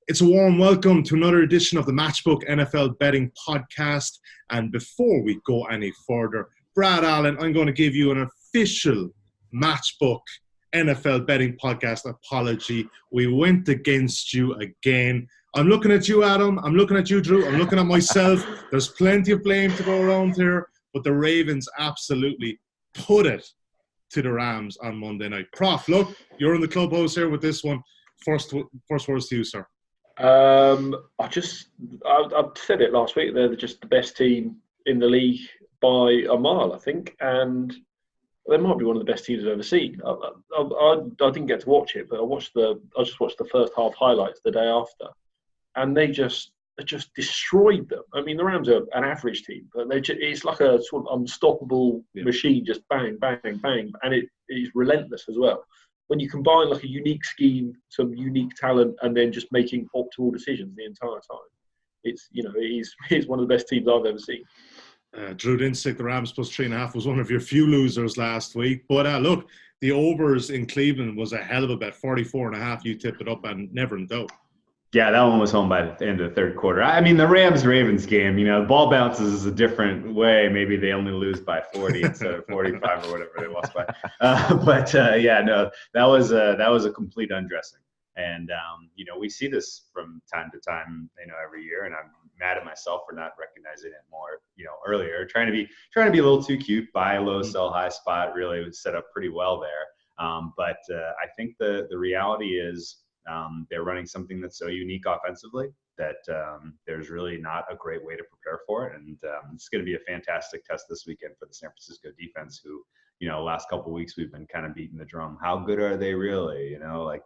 It's a warm welcome to another edition of the Matchbook NFL Betting Podcast. And before we go any further, Brad Allen, I'm going to give you an official Matchbook NFL Betting Podcast apology. We went against you again. I'm looking at you, Adam. I'm looking at you, Drew. I'm looking at myself. There's plenty of blame to go around here, but the Ravens absolutely put it to the Rams on Monday night. Prof, look, you're in the clubhouse here with this one. First words to you, sir. I said it last week. They're just the best team in the league by a mile, I think, and they might be one of the best teams I've ever seen. I didn't get to watch it, but I just watched the first half highlights the day after, and they just destroyed them. I mean, the Rams are an average team, but it's like a sort of unstoppable machine, just bang, bang, bang, and it is relentless as well. When you combine like a unique scheme, some unique talent, and then just making optimal decisions the entire time, it is one of the best teams I've ever seen. Drew Dinsick, the Rams plus 3.5 was one of your few losers last week. But look, the overs in Cleveland was a hell of a bet. 44.5, you tipped it up, and never in doubt. Yeah, that one was home by the end of the third quarter. I mean, the Rams-Ravens game, the ball bounces a different way. Maybe they only lose by 40 instead of 45 or whatever they lost by. That was a complete undressing. And, we see this from time to time, every year. And I'm mad at myself for not recognizing it more, earlier. Trying to be a little too cute, buy low, sell high spot really was set up pretty well there. But I think the reality is, they're running something that's so unique offensively that there's really not a great way to prepare for it. And it's going to be a fantastic test this weekend for the San Francisco defense, who, last couple of weeks we've been kind of beating the drum. How good are they really?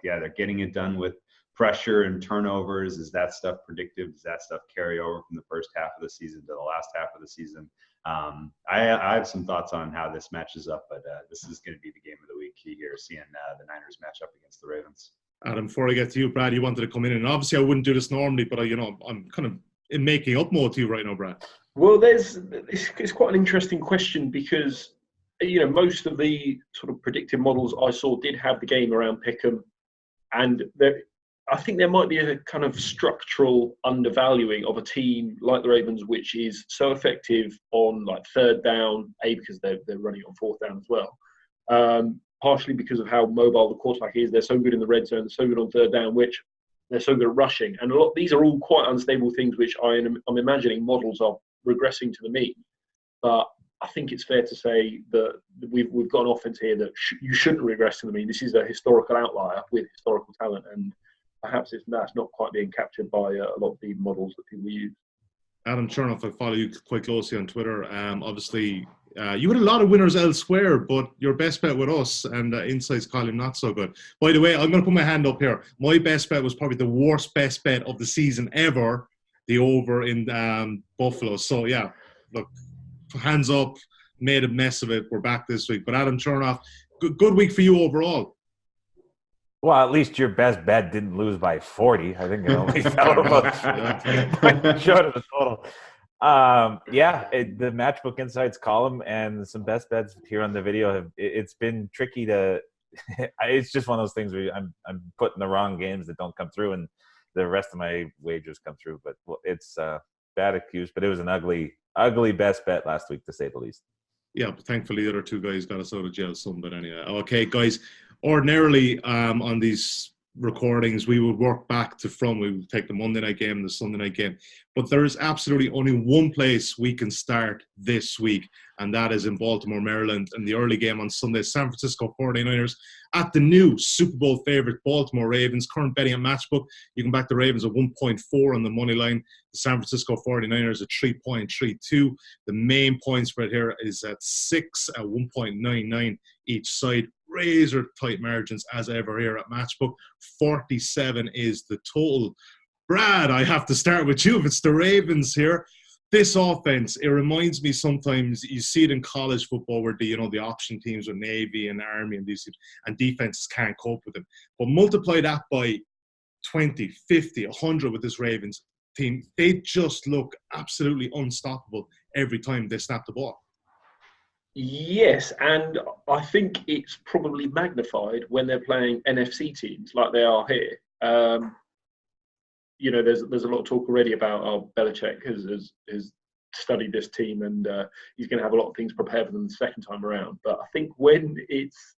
They're getting it done with pressure and turnovers. Is that stuff predictive? Does that stuff carry over from the first half of the season to the last half of the season? I have some thoughts on how this matches up, but this is going to be the game of the week here, seeing the Niners match up against the Ravens. Adam, before I get to you, Brad, you wanted to come in, and obviously I wouldn't do this normally, but I'm kind of in making up mode to you right now, Brad. Well, it's quite an interesting question because most of the sort of predictive models I saw did have the game around Pick'em, and I think there might be a kind of structural undervaluing of a team like the Ravens, which is so effective on like third down, because they're running on fourth down as well. Partially because of how mobile the quarterback is. They're so good in the red zone, they're so good on third down, which they're so good at rushing. And these are all quite unstable things, which I'm imagining models are regressing to the mean. But I think it's fair to say that we've got an offense here that you shouldn't regress to the mean. This is a historical outlier with historical talent, and perhaps that's not quite being captured by a lot of the models that people use. Adam Chernoff, I follow you quite closely on Twitter. Obviously, you had a lot of winners elsewhere, but your best bet with us and Insights column not so good. By the way, I'm going to put my hand up here. My best bet was probably the worst best bet of the season ever, the over in Buffalo. So, yeah, look, hands up, made a mess of it. We're back this week. But Adam Chernoff, good week for you overall. Well, at least your best bet didn't lose by 40. I think it only fell about short of the total. The Matchbook Insights column and some best bets here on the video it's been tricky to. It's just one of those things where I'm putting the wrong games that don't come through, and the rest of my wagers come through. But it's bad excuse. But it was an ugly best bet last week, to say the least. Yeah, but thankfully the other two guys got us out of jail some. But anyway, okay, guys. Ordinarily, on these recordings, we would work back to front. We would take the Monday night game and the Sunday night game. But there is absolutely only one place we can start this week, and that is in Baltimore, Maryland, in the early game on Sunday. San Francisco 49ers at the new Super Bowl favorite Baltimore Ravens. Current betting at Matchbook, you can back the Ravens at 1.4 on the money line. The San Francisco 49ers at 3.32. The main point spread here is at 6 at 1.99 each side. Razor tight margins as ever here at Matchbook. 47 is the total. Brad, I have to start with you. If it's the Ravens here, this offense, it reminds me sometimes, you see it in college football where the option teams with Navy and Army and these, and defenses can't cope with them. But multiply that by 20, 50, 100 with this Ravens team. They just look absolutely unstoppable every time they snap the ball. Yes, and I think it's probably magnified when they're playing NFC teams like they are here. you know, there's a lot of talk already about Belichick has studied this team, and he's going to have a lot of things prepared for them the second time around. But I think when it's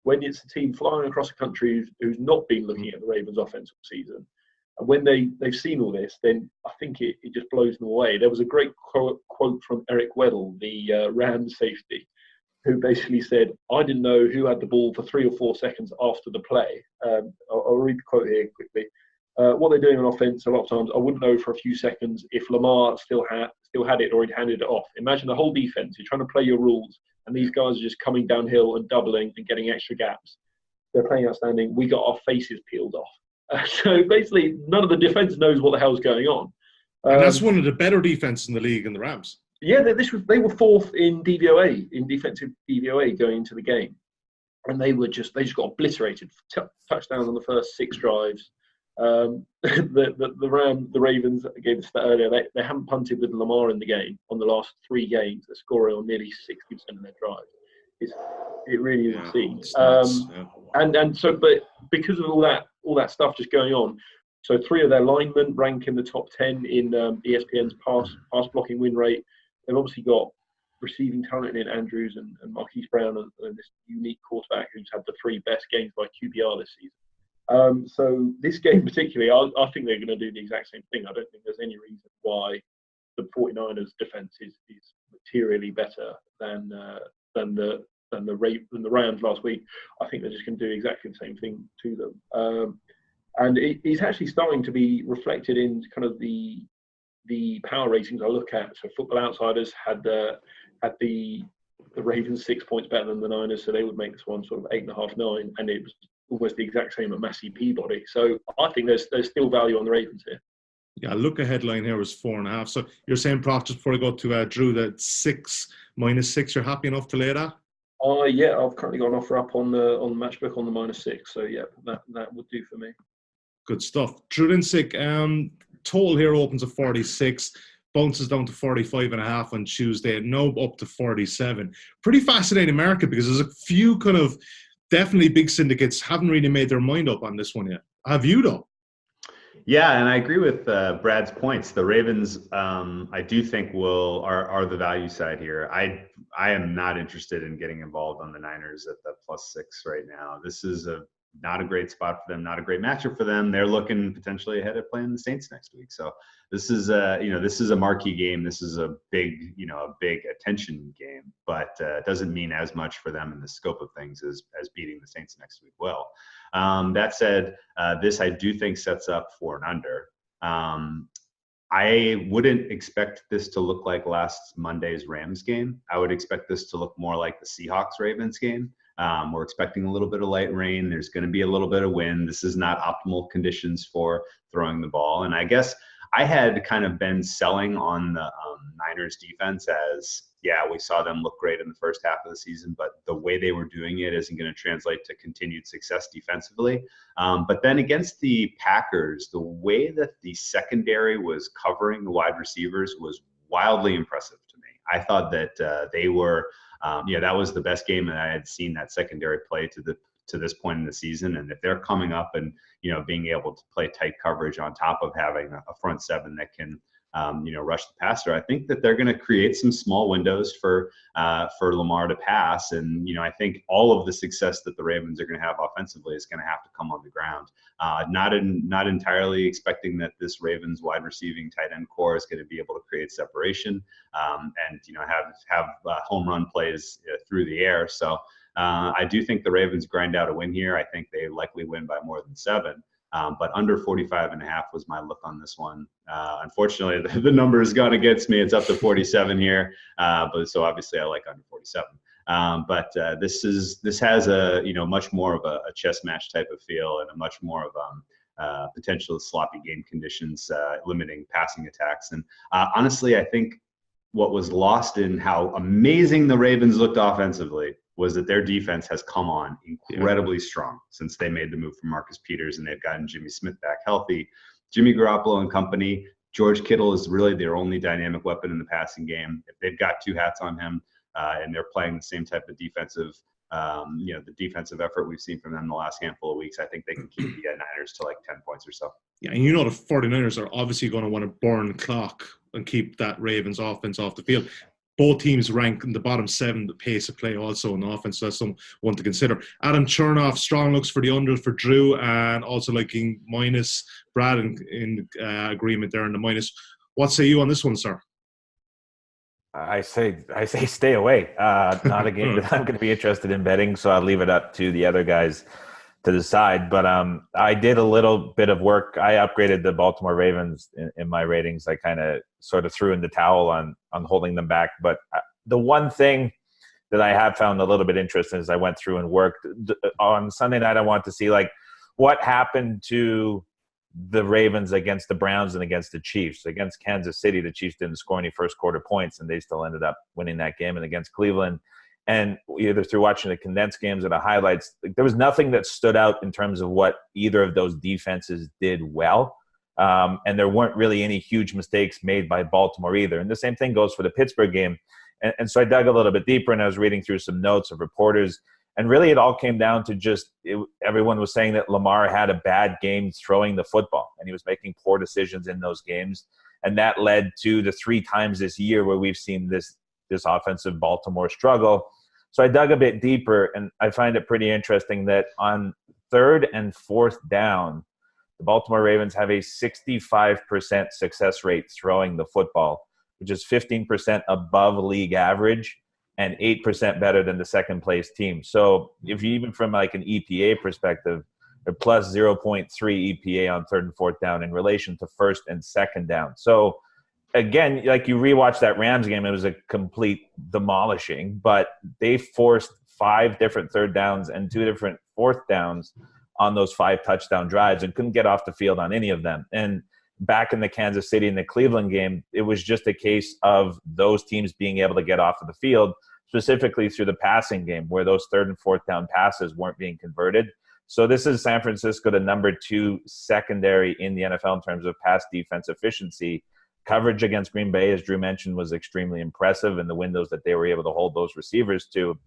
a team flying across the country who's not been looking at the Ravens' offense all season, and when they've seen all this, then I think it just blows them away. There was a great quote from Eric Weddle, the Rams safety, who basically said, "I didn't know who had the ball for 3 or 4 seconds after the play." I'll read the quote here quickly. What they're doing on offense, a lot of times, I wouldn't know for a few seconds if Lamar still had it or he'd handed it off. Imagine the whole defense. You're trying to play your rules, and these guys are just coming downhill and doubling and getting extra gaps. They're playing outstanding. We got our faces peeled off. So basically, none of the defense knows what the hell's going on. And that's one of the better defenses in the league in the Rams. Yeah, they were fourth in DVOA, in defensive DVOA going into the game, and they just got obliterated. Touchdowns on the first 6 drives. The Ravens, I gave the stat earlier, they haven't punted with Lamar in the game on the last 3 games. They're scoring on nearly 60% of their drives. It really is obscene. And so, but because of all that stuff just going on, so 3 of their linemen rank in the top 10 in ESPN's pass blocking win rate. They've obviously got receiving talent in Andrews and Marquise Brown and this unique quarterback who's had the 3 best games by QBR this season. So this game particularly, I think they're going to do the exact same thing. I don't think there's any reason why the 49ers defense is materially better than the Rams last week. I think they're just going to do exactly the same thing to them. And it's actually starting to be reflected in kind of the power ratings I look at. So Football Outsiders had the Ravens 6 points better than the Niners, so they would make this one sort of 8.5, 9, and it was almost the exact same at Massey Peabody. So I think there's still value on the Ravens here. Yeah, look ahead line here was 4.5. So you're saying, Prof, just before I go to Drew, that -6, you're happy enough to lay that? Yeah, I've currently got an offer up on the Matchbook on the -6. So yeah, that would do for me. Good stuff. Drew Dinsick, total here opens at 46, bounces down to 45.5 on Tuesday, now up to 47. Pretty fascinating market because there's a few kind of definitely big syndicates haven't really made their mind up on this one yet. Have you though? Yeah, and I agree with Brad's points. The Ravens, I do think are the value side here. I am not interested in getting involved on the Niners at the +6 right now. This is not a great spot for them, not a great matchup for them. They're looking potentially ahead of playing the Saints next week. So this is a marquee game. This is a big attention game, but it doesn't mean as much for them in the scope of things as beating the Saints next week will. That said, this I do think sets up for an under. I wouldn't expect this to look like last Monday's Rams game. I would expect this to look more like the Seahawks-Ravens game. We're expecting a little bit of light rain. There's going to be a little bit of wind. This is not optimal conditions for throwing the ball. And I guess I had kind of been selling on the Niners defense as, yeah, we saw them look great in the first half of the season, but the way they were doing it isn't going to translate to continued success defensively. But then against the Packers, the way that the secondary was covering the wide receivers was wildly impressive to me. I thought that they were that was the best game that I had seen that secondary play to this point in the season. And if they're coming up and, being able to play tight coverage on top of having a front seven that can, rush the passer, I think that they're going to create some small windows for Lamar to pass. And, I think all of the success that the Ravens are going to have offensively is going to have to come on the ground. Not entirely expecting that this Ravens wide receiving tight end core is going to be able to create separation and have home run plays through the air. So I do think the Ravens grind out a win here. I think they likely win by more than 7. But under 45.5 was my look on this one. Unfortunately, the number has gone against me. It's up to 47 here. But so obviously I like under 47. But this has a much more of a chess match type of feel and a much more of potential sloppy game conditions, limiting passing attacks. And honestly, I think what was lost in how amazing the Ravens looked offensively was that their defense has come on incredibly strong since they made the move from Marcus Peters and they've gotten Jimmy Smith back healthy. Jimmy Garoppolo and company, George Kittle is really their only dynamic weapon in the passing game. If they've got 2 hats on him and they're playing the same type of defensive the defensive effort we've seen from them the last handful of weeks, I think they can keep the Niners to like 10 points or so. Yeah, and the 49ers are obviously going to want to burn clock and keep that Ravens offense off the field. Both teams rank in the bottom 7, the pace of play also in offense. So that's one to consider. Adam Chernoff, strong looks for the under for Drew, and also liking minus. Brad in agreement there in the minus. What say you on this one, sir? I say stay away. Not a game that I'm going to be interested in betting, so I'll leave it up to the other guys to decide. But I did a little bit of work. I upgraded the Baltimore Ravens in my ratings. I kind of sort of threw in the towel on holding them back. But the one thing that I have found a little bit interesting as I went through and worked on Sunday night, I want to see like what happened to the Ravens against the Browns and against the Chiefs. Against Kansas City, the Chiefs didn't score any first quarter points, and they still ended up winning that game. And against Cleveland, and either through watching the condensed games or the highlights, there was nothing that stood out in terms of what either of those defenses did well. And there weren't really any huge mistakes made by Baltimore either. And the same thing goes for the Pittsburgh game. And so I dug a little bit deeper, and I was reading through some notes of reporters. And really, it all came down to just everyone was saying that Lamar had a bad game throwing the football, and he was making poor decisions in those games. And that led to the 3 times this year where we've seen this offensive Baltimore struggle. So I dug a bit deeper, and I find it pretty interesting that on 3rd and 4th down, the Baltimore Ravens have a 65% success rate throwing the football, which is 15% above league average and 8% better than the second place team. So if you even from like an EPA perspective, they're plus 0.3 EPA on 3rd and 4th down in relation to 1st and 2nd down. So again, like you rewatch that Rams game, it was a complete demolishing, but they forced 5 different 3rd downs and 2 different 4th downs on those 5 touchdown drives and couldn't get off the field on any of them. And back in the Kansas City and the Cleveland game, it was just a case of those teams being able to get off of the field, specifically through the passing game where those 3rd and 4th down passes weren't being converted. So this is San Francisco, the number 2 secondary in the NFL in terms of pass defense efficiency. Coverage against Green Bay, as Drew mentioned, was extremely impressive, and the windows that they were able to hold those receivers to.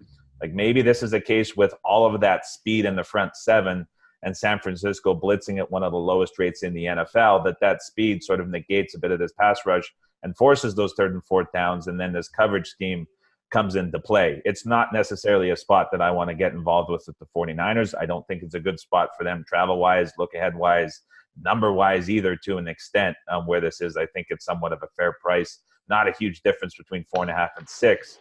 Like maybe this is a case with all of that speed in the front 7 and San Francisco blitzing at one of the lowest rates in the NFL, that speed sort of negates a bit of this pass rush and forces those 3rd and 4th downs, and then this coverage scheme comes into play. It's not necessarily a spot that I want to get involved with the 49ers. I don't think it's a good spot for them travel-wise, look-ahead-wise, number-wise either to an extent where this is. I think it's somewhat of a fair price. Not a huge difference between 4.5 and 6.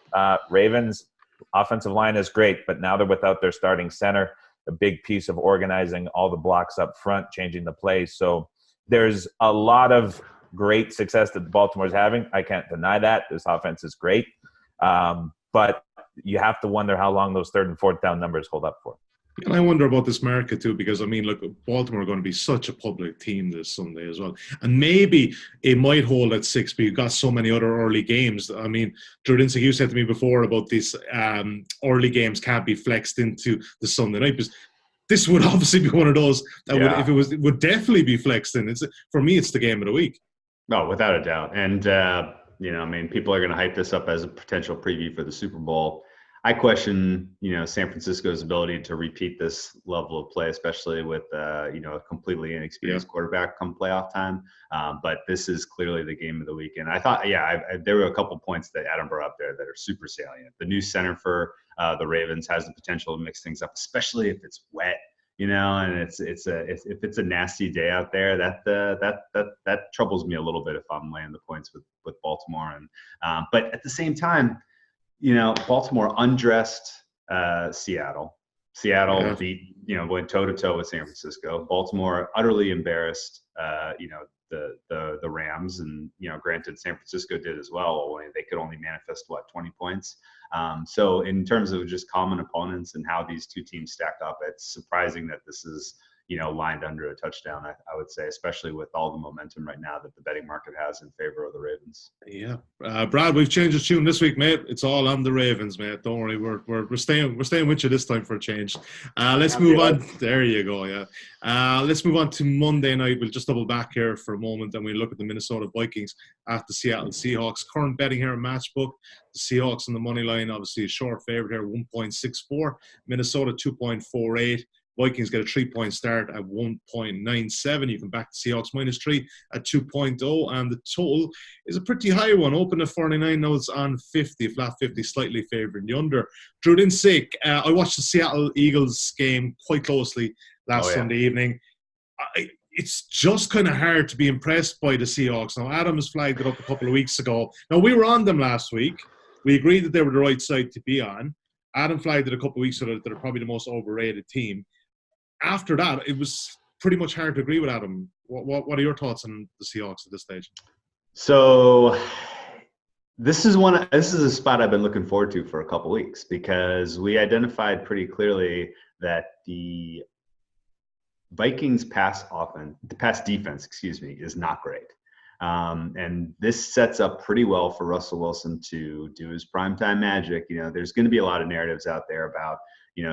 Ravens, offensive line is great, but now they're without their starting center, a big piece of organizing all the blocks up front, changing the play. So there's a lot of great success that Baltimore's having. I can't deny that. This offense is great. But you have to wonder how long those 3rd and 4th down numbers hold up for. And I wonder about this market too, because I mean, look, Baltimore are going to be such a public team this Sunday as well. And maybe it might hold at 6, but you've got so many other early games. I mean, Drew Dinsick, you said to me before about these early games can't be flexed into the Sunday night, because this would obviously be one of those that would, if it would definitely be flexed in. For me, it's the game of the week. No, without a doubt. And, I mean, people are going to hype this up as a potential preview for the Super Bowl. I question, San Francisco's ability to repeat this level of play, especially with, a completely inexperienced quarterback come playoff time. But this is clearly the game of the week. And I thought, there were a couple points that Adam brought up there that are super salient. The new center for the Ravens has the potential to mix things up, especially if it's wet, and if it's a nasty day out there, that troubles me a little bit if I'm laying the points with Baltimore. And but at the same time, Baltimore undressed Seattle. Seattle beat, went toe-to-toe with San Francisco. Baltimore utterly embarrassed, the Rams. And, granted, San Francisco did as well. They could only manifest, 20 points. So in terms of just common opponents and how these two teams stack up, it's surprising that this is, lined under a touchdown, I would say, especially with all the momentum right now that the betting market has in favor of the Ravens. Yeah. Brad, we've changed the tune this week, mate. It's all on the Ravens, mate. Don't worry. We're staying with you this time for a change. Let's move on. There you go, yeah. Let's move on to Monday night. We'll just double back here for a moment and we look at the Minnesota Vikings at the Seattle Seahawks. Current betting here in Matchbook. The Seahawks on the money line, obviously a short favorite here, 1.64. Minnesota 2.48. Vikings get a 3-point start at 1.97. You can back the Seahawks -3 at 2.0. And the total is a pretty high one. Open at 49, now it's on 50. Flat 50, slightly favouring the under. Drew Dinsick, I watched the Seattle Eagles game quite closely last Sunday evening. It's just kind of hard to be impressed by the Seahawks. Now, Adam has flagged it up a couple of weeks ago. Now, we were on them last week. We agreed that they were the right side to be on. Adam flagged it a couple of weeks ago that they're probably the most overrated team. After that, it was pretty much hard to agree with Adam. What are your thoughts on the Seahawks at this stage? So this is a spot I've been looking forward to for a couple weeks because we identified pretty clearly that the Vikings pass defense, is not great. And this sets up pretty well for Russell Wilson to do his primetime magic. There's going to be a lot of narratives out there about,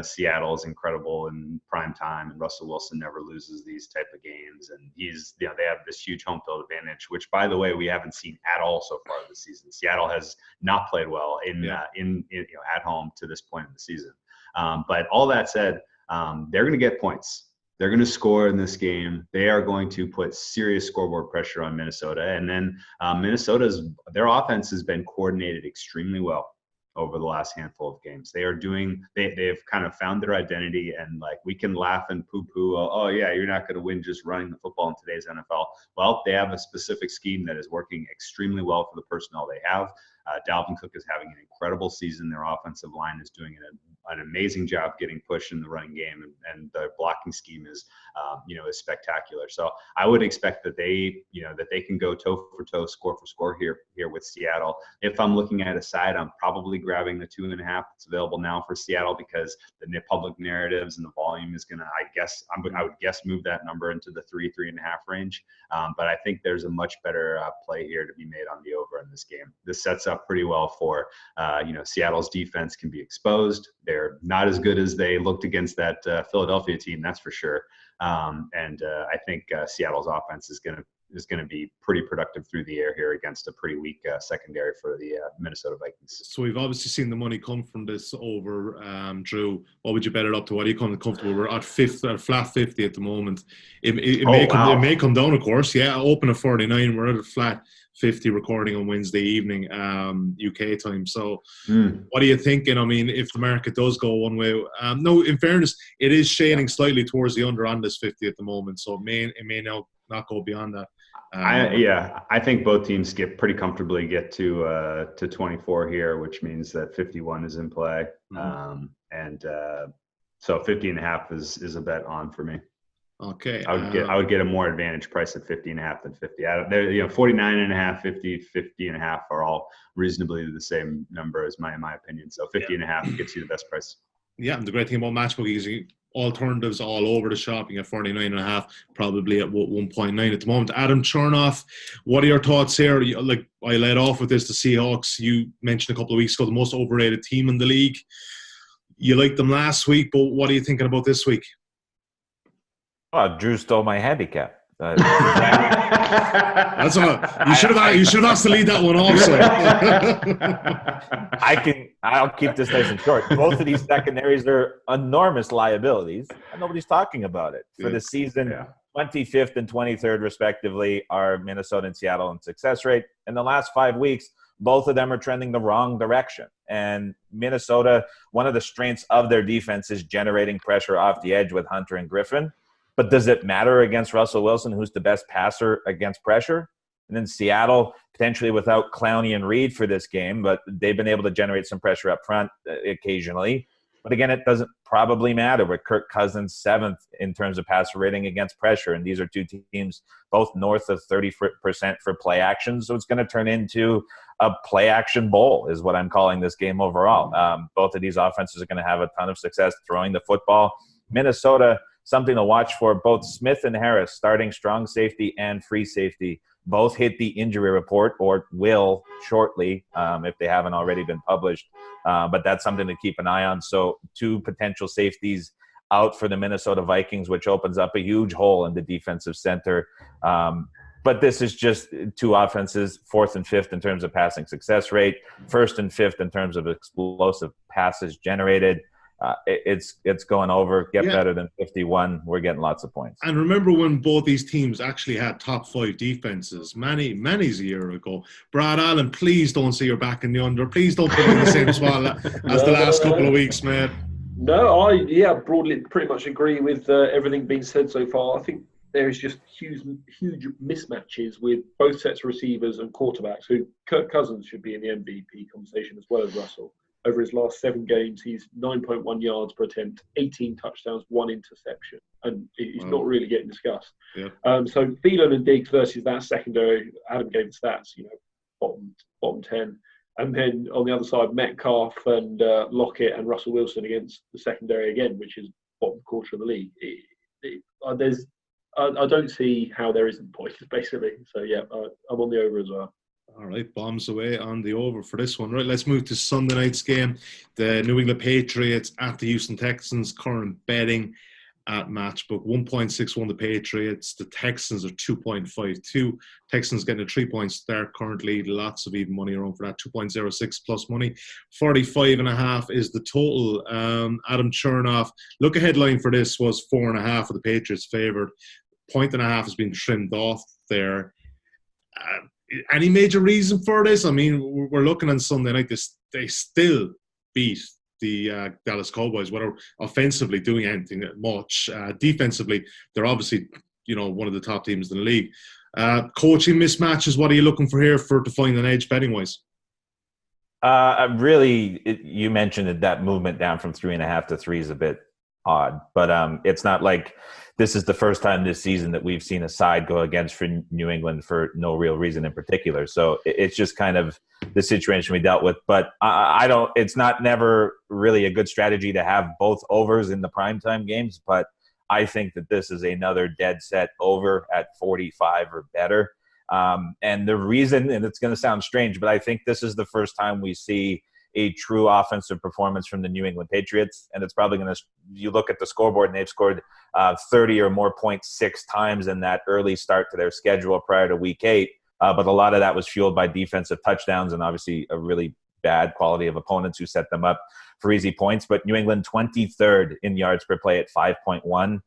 Seattle is incredible in primetime and Russell Wilson never loses these type of games. And they have this huge home field advantage, which, by the way, we haven't seen at all so far this season. Seattle has not played well at home to this point in the season. But all that said, they're going to get points. They're going to score in this game. They are going to put serious scoreboard pressure on Minnesota. And then their offense has been coordinated extremely well over the last handful of games. They've kind of found their identity, and we can laugh and poo-poo, oh yeah, you're not going to win just running the football in today's NFL. Well, they have a specific scheme that is working extremely well for the personnel they have. Dalvin Cook is having an incredible season. Their offensive line is doing an amazing job getting pushed in the running game, and the blocking scheme is spectacular. So I would expect that they can go toe for toe, score for score here with Seattle. If I'm looking at a side, I'm probably grabbing the 2.5 that's available now for Seattle because the public narratives and the volume is going to, I would guess, move that number into the 3.5 range. But I think there's a much better play here to be made on the over in this game. This sets up pretty well for, Seattle's defense can be exposed. They're not as good as they looked against that Philadelphia team, that's for sure. I think Seattle's offense is going to be pretty productive through the air here against a pretty weak secondary for the Minnesota Vikings. So we've obviously seen the money come from this over. Drew, what would you bet it up to? What are you comfortable? We're at flat 50 at the moment. It may come down, of course. Yeah, open at 49. We're at a flat 50 recording on Wednesday evening, UK time. So what are you thinking? I mean, if the market does go one way, no, in fairness, it is shading slightly towards the under on this 50 at the moment. So it may now not go beyond that. I think both teams pretty comfortably get to 24 here, which means that 51 is in play. So 50.5 is a bet on for me. Okay. I would get a more advantage price at 50.5 than 50. 49.5, 50, 50.5 are all reasonably the same number in my opinion. So 50.5 gets you the best price. Yeah, and the great thing about Matchbook is alternatives all over the shop. You get 49.5, probably at 1.9 at the moment. Adam Chernoff, what are your thoughts here? I led off with this, the Seahawks. You mentioned a couple of weeks ago the most overrated team in the league. You liked them last week, but what are you thinking about this week? Oh, Drew stole my handicap. That's all. You should have asked to lead that one also. I'll keep this nice and short. Both of these secondaries are enormous liabilities, and nobody's talking about it. For the season, 25th and 23rd, respectively, are Minnesota and Seattle in success rate. In the last 5 weeks, both of them are trending the wrong direction. And Minnesota, one of the strengths of their defense is generating pressure off the edge with Hunter and Griffin. But does it matter against Russell Wilson, who's the best passer against pressure? And then Seattle, potentially without Clowney and Reed for this game, but they've been able to generate some pressure up front occasionally. But again, it doesn't probably matter with Kirk Cousins 7th in terms of passer rating against pressure. And these are two teams both north of 30% for play action. So it's going to turn into a play action bowl is what I'm calling this game overall. Both of these offenses are going to have a ton of success throwing the football. Minnesota something to watch for. Both Smith and Harris, starting strong safety and free safety, both hit the injury report or will shortly if they haven't already been published. But that's something to keep an eye on. So 2 potential safeties out for the Minnesota Vikings, which opens up a huge hole in the defensive center. But this is just 2 offenses, 4th and 5th in terms of passing success rate, 1st and 5th in terms of explosive passes generated. It's going over. Get better than 51. We're getting lots of points. And remember when both these teams actually had top 5 defenses many a year ago. Brad Allen, please don't say you're back in the under. Please don't put in the same spot as the last couple of weeks, man. No, I broadly pretty much agree with everything being said so far. I think there is just huge mismatches with both sets of receivers and quarterbacks. Who Kirk Cousins should be in the MVP conversation as well as Russell. Over his last 7 games, he's 9.1 yards per attempt, 18 touchdowns, 1 interception, and he's not really getting discussed. Yeah. So Thielen and Diggs versus that secondary. Adam gave the stats, bottom 10. And then on the other side, Metcalf and Lockett and Russell Wilson against the secondary again, which is bottom quarter of the league. I don't see how there isn't points, basically. So, yeah, I'm on the over as well. All right, bombs away on the over for this one. Right, let's move to Sunday night's game. The New England Patriots at the Houston Texans, current betting at Matchbook. 1.61 the Patriots. The Texans are 2.52. Texans getting a 3-point start currently. Lots of even money around for that. 2.06 plus money. 45.5 is the total. Adam Chernoff. Look ahead line for this was 4.5 of the Patriots favored. 1.5 has been trimmed off there. Any major reason for this? I mean, we're looking on Sunday night. They still beat the Dallas Cowboys, whether offensively doing anything much. Defensively, they're obviously, one of the top teams in the league. Coaching mismatches, what are you looking for here to find an edge betting-wise? You mentioned that movement down from 3.5 to 3 is a bit odd, but it's not like this is the first time this season that we've seen a side go against for New England for no real reason in particular. So it's just kind of the situation we dealt with. But it's not never really a good strategy to have both overs in the primetime games. But I think that this is another dead set over at 45 or better. And the reason, and it's going to sound strange, but I think this is the first time we see a true offensive performance from the New England Patriots. And it's probably going to, you look at the scoreboard and they've scored 30 or more points 6 times in that early start to their schedule prior to week 8. But a lot of that was fueled by defensive touchdowns and obviously a really bad quality of opponents who set them up for easy points. But New England 23rd in yards per play at 5.1.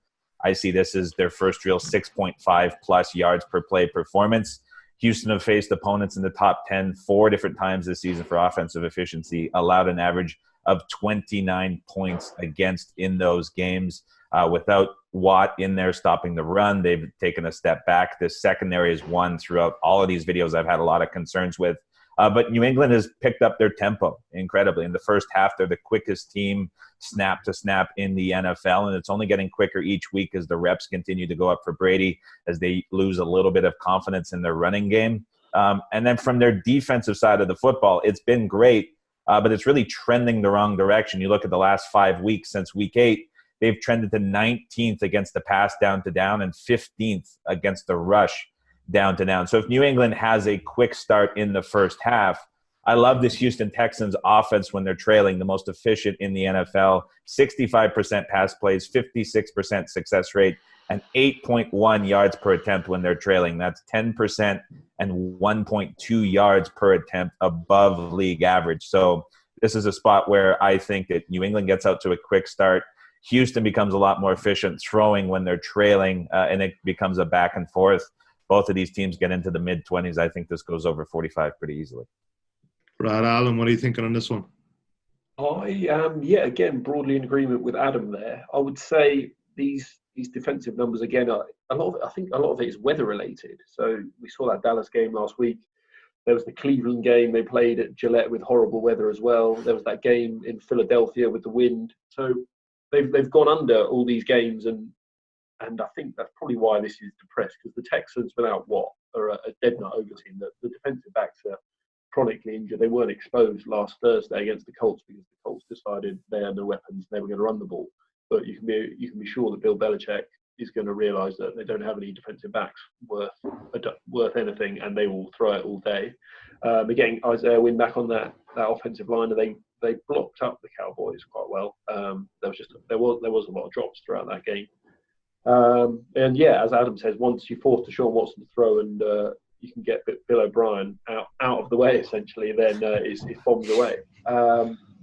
I see this as their first real 6.5 plus yards per play performance. Houston have faced opponents in the top 10 4 different times this season for offensive efficiency, allowed an average of 29 points against in those games. Without Watt in there stopping the run, they've taken a step back. This secondary is one throughout all of these videos I've had a lot of concerns with. But New England has picked up their tempo incredibly. In the first half, they're the quickest team snap to snap in the NFL, and it's only getting quicker each week as the reps continue to go up for Brady, as they lose a little bit of confidence in their running game. And then from their defensive side of the football, it's been great, but it's really trending the wrong direction. You look at the last 5 weeks since week 8, they've trended to 19th against the pass down to down and 15th against the rush down to down. So if New England has a quick start in the first half, I love this Houston Texans offense when they're trailing, the most efficient in the NFL, 65% pass plays, 56% success rate, and 8.1 yards per attempt when they're trailing. That's 10% and 1.2 yards per attempt above league average. So this is a spot where I think that New England gets out to a quick start. Houston becomes a lot more efficient throwing when they're trailing, and it becomes a back and forth. Both of these teams get into the mid-20s. I think this goes over 45 pretty easily. Brad Allen, what are you thinking on this one? I am, again, broadly in agreement with Adam there. I would say these defensive numbers, again, I think a lot of it is weather-related. So we saw that Dallas game last week. There was the Cleveland game they played at Gillette with horrible weather as well. There was that game in Philadelphia with the wind. So they've gone under all these games, and I think that's probably why this is depressed, because the Texans, without Watt, are a dead nut over team. The defensive backs are chronically injured. They weren't exposed last Thursday against the Colts because the Colts decided they had no weapons and they were going to run the ball. but you can be sure that Bill Belichick is going to realise that they don't have any defensive backs worth anything, and they will throw it all day. Getting Isaiah Wynn back on that offensive line, and they blocked up the Cowboys quite well. There was a lot of drops throughout that game. And yeah, as Adam says, once you force Deshaun Watson to throw and you can get Bill O'Brien out of the way, essentially, then it's bombs away.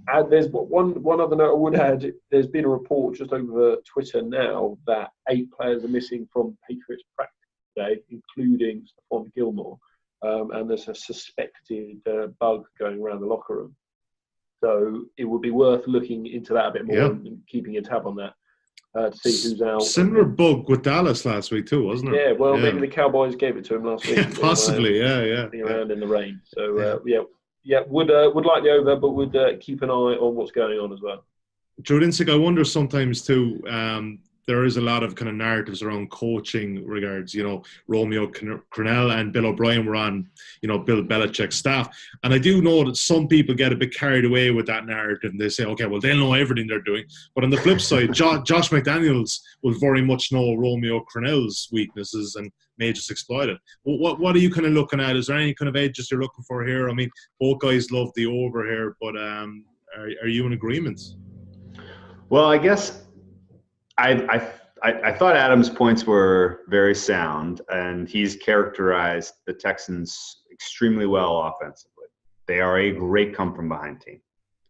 And there's one other note I would add. There's been a report just over Twitter now that 8 players are missing from Patriots practice today, including Stephon Gilmore. And there's a suspected bug going around the locker room. So it would be worth looking into that a bit more and keeping a tab on that to see who's out. Similar bug with Dallas last week too, wasn't it? Yeah, well, maybe the Cowboys gave it to him last week. Yeah, possibly, yeah. Around in the rain. So, would like the over, but would keep an eye on what's going on as well. Drew Dinsick, I wonder sometimes too, there is a lot of kind of narratives around coaching regards, Romeo Crennel and Bill O'Brien were on, Bill Belichick's staff. And I do know that some people get a bit carried away with that narrative. And they say, okay, well, they'll know everything they're doing. But on the flip side, Josh McDaniels will very much know Romeo Crennel's weaknesses and may just exploit it. What are you kind of looking at? Is there any kind of edges you're looking for here? I mean, both guys love the over here, but are you in agreement? Well, I guess I thought Adam's points were very sound, and he's characterized the Texans extremely well offensively. They are a great come-from-behind team.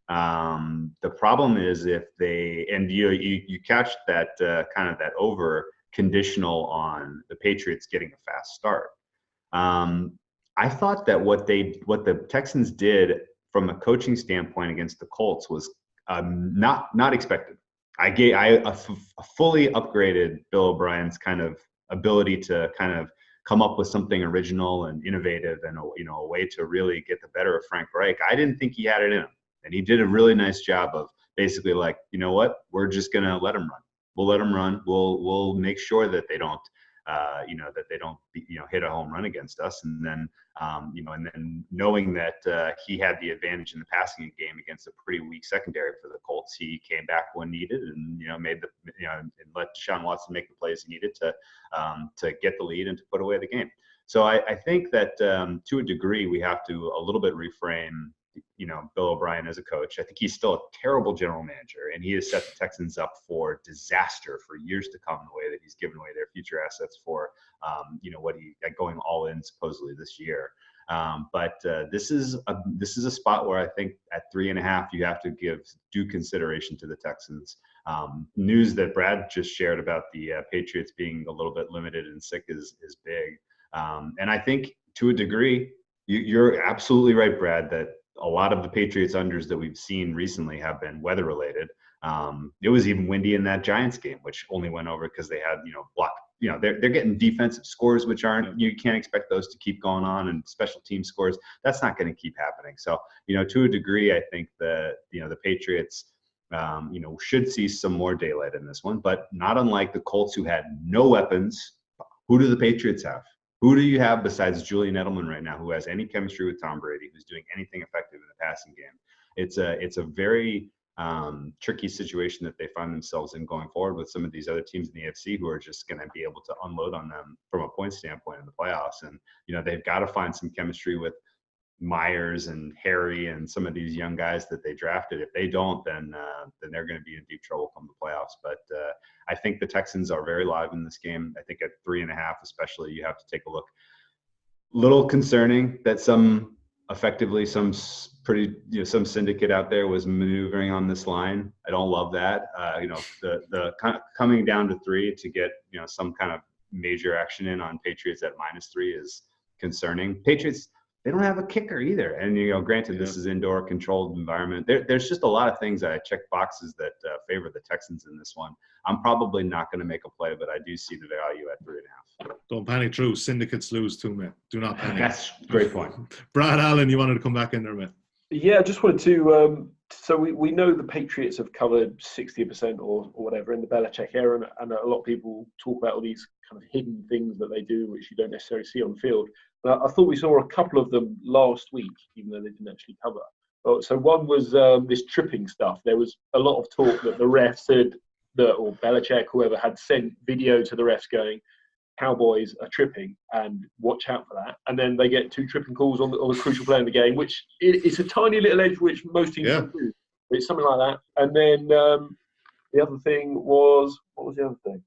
The problem is if they – and you catch that kind of that over conditional on the Patriots getting a fast start. I thought that what the Texans did from a coaching standpoint against the Colts was not expected. I fully upgraded Bill O'Brien's kind of ability to kind of come up with something original and innovative and a way to really get the better of Frank Reich. I didn't think he had it in him, and he did a really nice job of basically like, you know what, we're just gonna let him run. We'll let them run. We'll make sure that they don't hit a home run against us. And then, and then knowing that he had the advantage in the passing game against a pretty weak secondary for the Colts, he came back when needed and, made and let Deshaun Watson make the plays he needed to get the lead and to put away the game. So I think that to a degree, we have to a little bit reframe Bill O'Brien as a coach. I think he's still a terrible general manager, and he has set the Texans up for disaster for years to come, the way that he's given away their future assets for, what he going all in supposedly this year. But this is a spot where I think at 3.5, you have to give due consideration to the Texans. News that Brad just shared about the Patriots being a little bit limited and sick is big. And I think to a degree, you're absolutely right, Brad, that a lot of the Patriots unders that we've seen recently have been weather related. It was even windy in that Giants game, which only went over because they had, blocked. They're getting defensive scores, which you can't expect those to keep going on, and special team scores. That's not going to keep happening. So, to a degree, I think that, the Patriots, should see some more daylight in this one, but not unlike the Colts, who had no weapons. Who do the Patriots have? Who do you have besides Julian Edelman right now, who has any chemistry with Tom Brady, who's doing anything effective in the passing game? It's a very tricky situation that they find themselves in going forward with some of these other teams in the AFC who are just going to be able to unload on them from a point standpoint in the playoffs. And, they've got to find some chemistry with Myers and Harry and some of these young guys that they drafted. If they don't, then they're going to be in deep trouble come the playoffs. But I think the Texans are very live in this game. I think at 3.5, especially, you have to take a look. Little concerning that some syndicate out there was maneuvering on this line. I don't love that. The coming down to 3 to get some kind of major action in on Patriots at -3 is concerning. Patriots, they don't have a kicker either. And, granted, this is indoor controlled environment. There's just a lot of things that I check boxes that favor the Texans in this one. I'm probably not going to make a play, but I do see the value at 3.5. Don't panic, Drew. Syndicates lose too, man. Do not panic. That's a great point. Brad Allen, you wanted to come back in there, man. Yeah, I just wanted to so we know the Patriots have covered 60% or whatever in the Belichick era, and a lot of people talk about all these kind of hidden things that they do, which you don't necessarily see on field. But I thought we saw a couple of them last week, even though they didn't actually cover. So one was this tripping stuff. There was a lot of talk that the refs had or Belichick, whoever, had sent video to the refs going, Cowboys are tripping and watch out for that. And then they get 2 tripping calls on the crucial play in the game, which it's a tiny little edge which most teams don't do. But it's something like that. And then the other thing was, what was the other thing?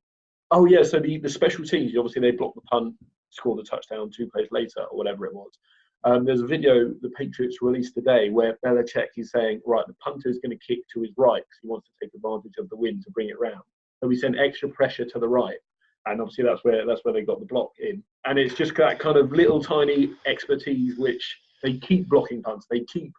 Oh, yeah, so the special teams, obviously they blocked the punt, scored the touchdown 2 plays later or whatever it was. There's a video the Patriots released today where Belichick is saying, right, the punter is going to kick to his right because he wants to take advantage of the wind to bring it round. So we send extra pressure to the right. And obviously that's where they got the block in. And it's just that kind of little tiny expertise which they keep blocking punts. They keep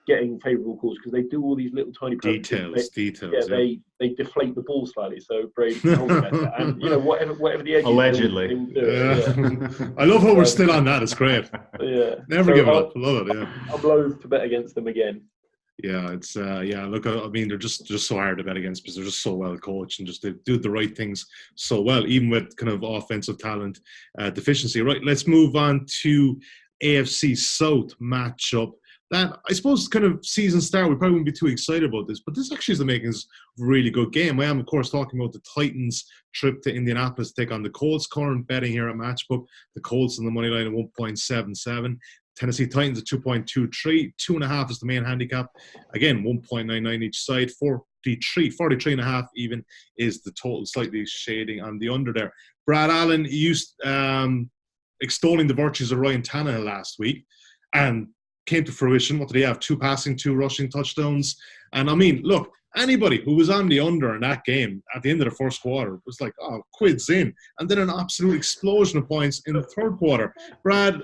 getting favourable calls because they do all these little tiny details. Yeah, they deflate the ball slightly so Brady can hold it better. And whatever the edge allegedly. they will do it. Yeah. I love how we're still on that. It's great. Yeah. Never give up. Love it. Yeah. I'm loath to bet against them again. Yeah, it's look, I mean, they're just so hard to bet against because they're just so well coached and just they do the right things so well, even with kind of offensive talent deficiency. Right, let's move on to AFC South matchup. That I suppose kind of season start, we probably wouldn't be too excited about this, but this actually is the makings of a really good game. I am, of course, talking about the Titans' trip to Indianapolis to take on the Colts. Current betting here at Matchbook, the Colts on the money line at 1.77. Tennessee Titans at 2.23. 2.5 is the main handicap. Again, 1.99 each side. 43.5 even is the total, slightly shading on the under there. Brad Allen used extolling the virtues of Ryan Tannehill last week and came to fruition. What did he have? 2 passing, 2 rushing touchdowns. And I mean, look, anybody who was on the under in that game at the end of the first quarter was like, oh, quid's in. And then an absolute explosion of points in the third quarter. Brad,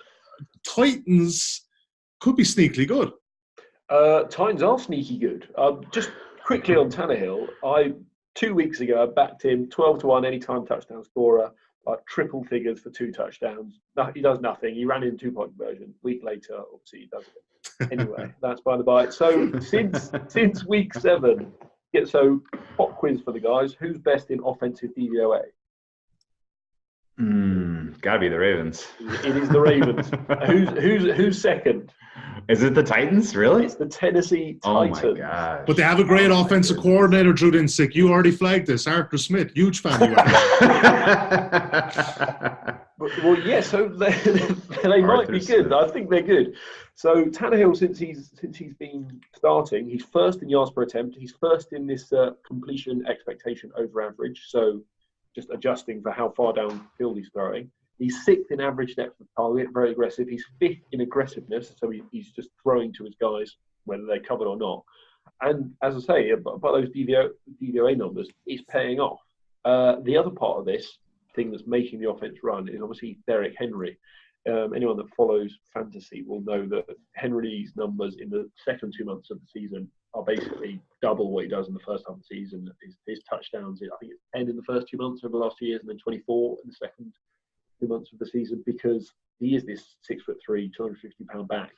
Titans could be sneakily good. Titans are sneaky good. Just quickly on Tannehill, 2 weeks ago I backed him 12-1 anytime touchdown scorer, like triple figures for 2 touchdowns. No, he does nothing. He ran in 2-point conversion. Week later, obviously he does it. Anyway, that's by the by. So since week 7, so pop quiz for the guys. Who's best in offensive DVOA? Gotta be the Ravens. It is the Ravens. Who's second? Is it the Titans? Really? It's the Tennessee Titans. Oh my gosh! But they have a great offensive coordinator, Drew Dinsick. You already flagged this, Arthur Smith. Huge fan. You are. Well, yeah. So they might be good. Smith. I think they're good. So Tannehill, since he's been starting, he's first in yards per attempt. He's first in this completion expectation over average. So just adjusting for how far downfield he's throwing. He's 6th in average depth of target, very aggressive. He's 5th in aggressiveness, so he's just throwing to his guys, whether they're covered or not. And as I say, by those DVOA numbers, it's paying off. The other part of this thing that's making the offense run is obviously Derrick Henry. Anyone that follows fantasy will know that Henry's numbers in the second 2 months of the season are basically double what he does in the first half of the season. His touchdowns, I think it's 10 in the first 2 months over the last 2 years, and then 24 in the second 2 months of the season, because he is this 6'3", 250-pound back.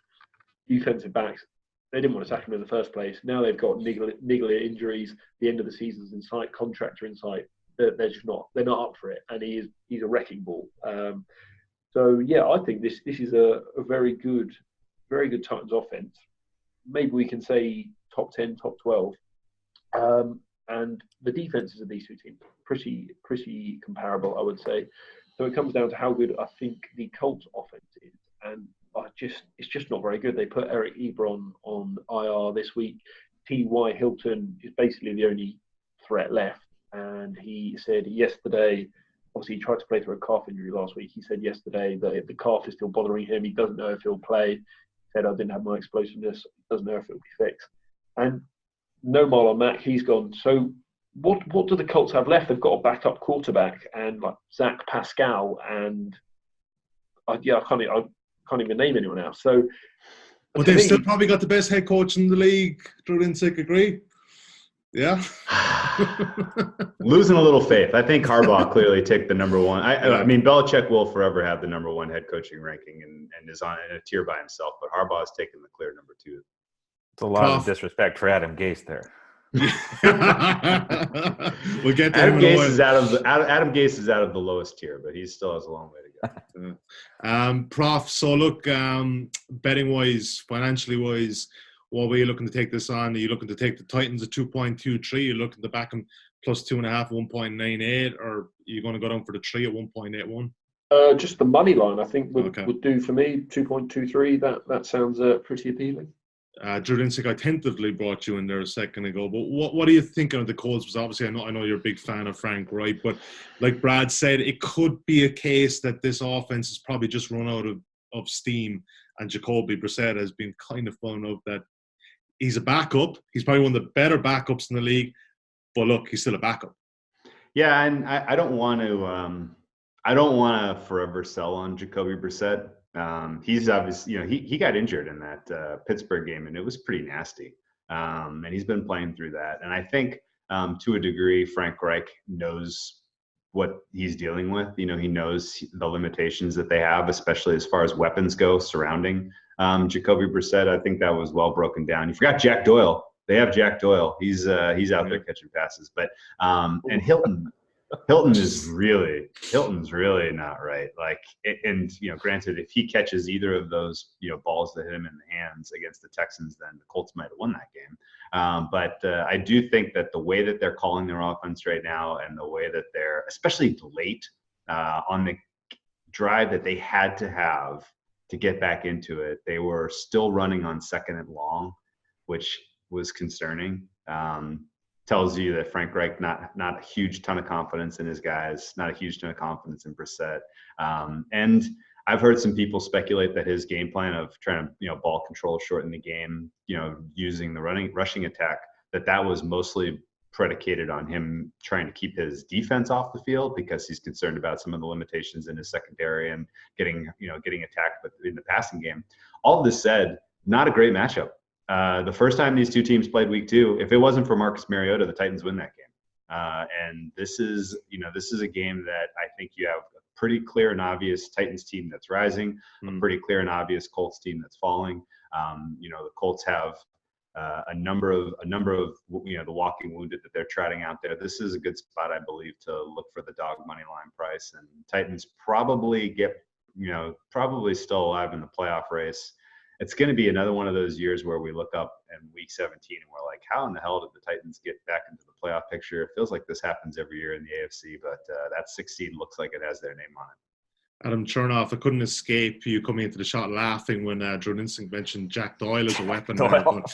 Defensive backs, they didn't want to sack him in the first place. Now they've got niggler injuries. The end of the season's in sight, contractor in sight. They're just not. They're not up for it, and he's a wrecking ball. So yeah, I think this is a very good Titans offense. Maybe we can say top 10, top 12. And the defenses of these two teams pretty comparable, I would say. So it comes down to how good I think the Colts offense is, and it's just not very good. They put Eric Ebron on IR this week. T.Y. Hilton is basically the only threat left, and he said yesterday. Obviously, he tried to play through a calf injury last week. He said yesterday that the calf is still bothering him. He doesn't know if he'll play. He said, I didn't have my explosiveness. He doesn't know if it'll be fixed. And no Marlon Mack, he's gone. So what do the Colts have left? They've got a backup quarterback and like Zach Pascal, and I can't even name anyone else. So, but they've still probably got the best head coach in the league. Drew Dinsick, agree? Yeah. Losing a little faith. I think Harbaugh clearly took the number one. I mean, Belichick will forever have the number one head coaching ranking and is on a tier by himself, but Harbaugh has taken the clear number 2. It's a lot of disrespect for Adam Gase there. We'll get to Adam Gase is Adam Gase is out of the lowest tier, but he still has a long way to go. Prof, so look, betting wise, financially wise, what way are you looking to take this on? Are you looking to take the Titans at 2.23? You're looking to back them plus 2.5, 1.98, or are you going to go down for the 3 at 1.81? Just the money line, I think, would Okay. would do for me. 2.23. That sounds pretty appealing. Drew Dinsick, I tentatively brought you in there a second ago, but what are you thinking of the Colts? Because obviously, I know you're a big fan of Frank Reich, but like Brad said, it could be a case that this offense is probably just run out of steam, and Jacoby Brissett has been kind of found out that he's a backup. He's probably one of the better backups in the league, but look, he's still a backup. Yeah, and I don't want to forever sell on Jacoby Brissett. He's obviously, he got injured in that Pittsburgh game, and it was pretty nasty. And he's been playing through that. And I think to a degree, Frank Reich knows what he's dealing with. He knows the limitations that they have, especially as far as weapons go surrounding Jacoby Brissett. I think that was well broken down. You forgot Jack Doyle. They have Jack Doyle. He's out there catching passes. But and Hilton's really not right. Like, and granted, if he catches either of those balls that hit him in the hands against the Texans, then the Colts might have won that game. But I do think that the way that they're calling their offense right now, and the way that they're, especially late on the drive that they had to have to get back into it, they were still running on 2nd and long, which was concerning. Tells you that Frank Reich not a huge ton of confidence in his guys, not a huge ton of confidence in Brissett. And I've heard some people speculate that his game plan of trying to ball control, shorten the game, using the rushing attack, that was mostly predicated on him trying to keep his defense off the field, because he's concerned about some of the limitations in his secondary and getting attacked in the passing game. All of this said, not a great matchup. The first time these two teams played week 2, if it wasn't for Marcus Mariota, the Titans win that game. And this is a game that I think you have a pretty clear and obvious Titans team that's rising, a pretty clear and obvious Colts team that's falling. The Colts have a number of the walking wounded that they're trotting out there. This is a good spot, I believe, to look for the dog money line price. And Titans probably probably still alive in the playoff race. It's going to be another one of those years where we look up in week 17 and we're like, how in the hell did the Titans get back into the playoff picture? It feels like this happens every year in the AFC, but that 16 looks like it has their name on it. Adam Chernoff, I couldn't escape you coming into the shot laughing when Drew Dinsick mentioned Jack Doyle as a weapon. Well,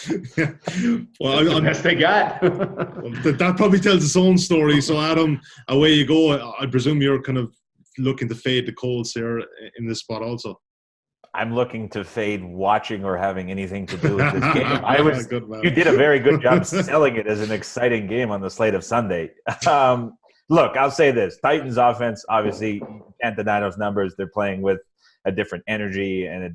the best they got. That probably tells its own story. So, Adam, away you go. I presume you're kind of looking to fade the Colts here in this spot also. I'm looking to fade watching or having anything to do with this game. You did a very good job selling it as an exciting game on the slate of Sunday. Look, I'll say this. Titans offense, obviously, you can't deny those numbers. They're playing with a different energy and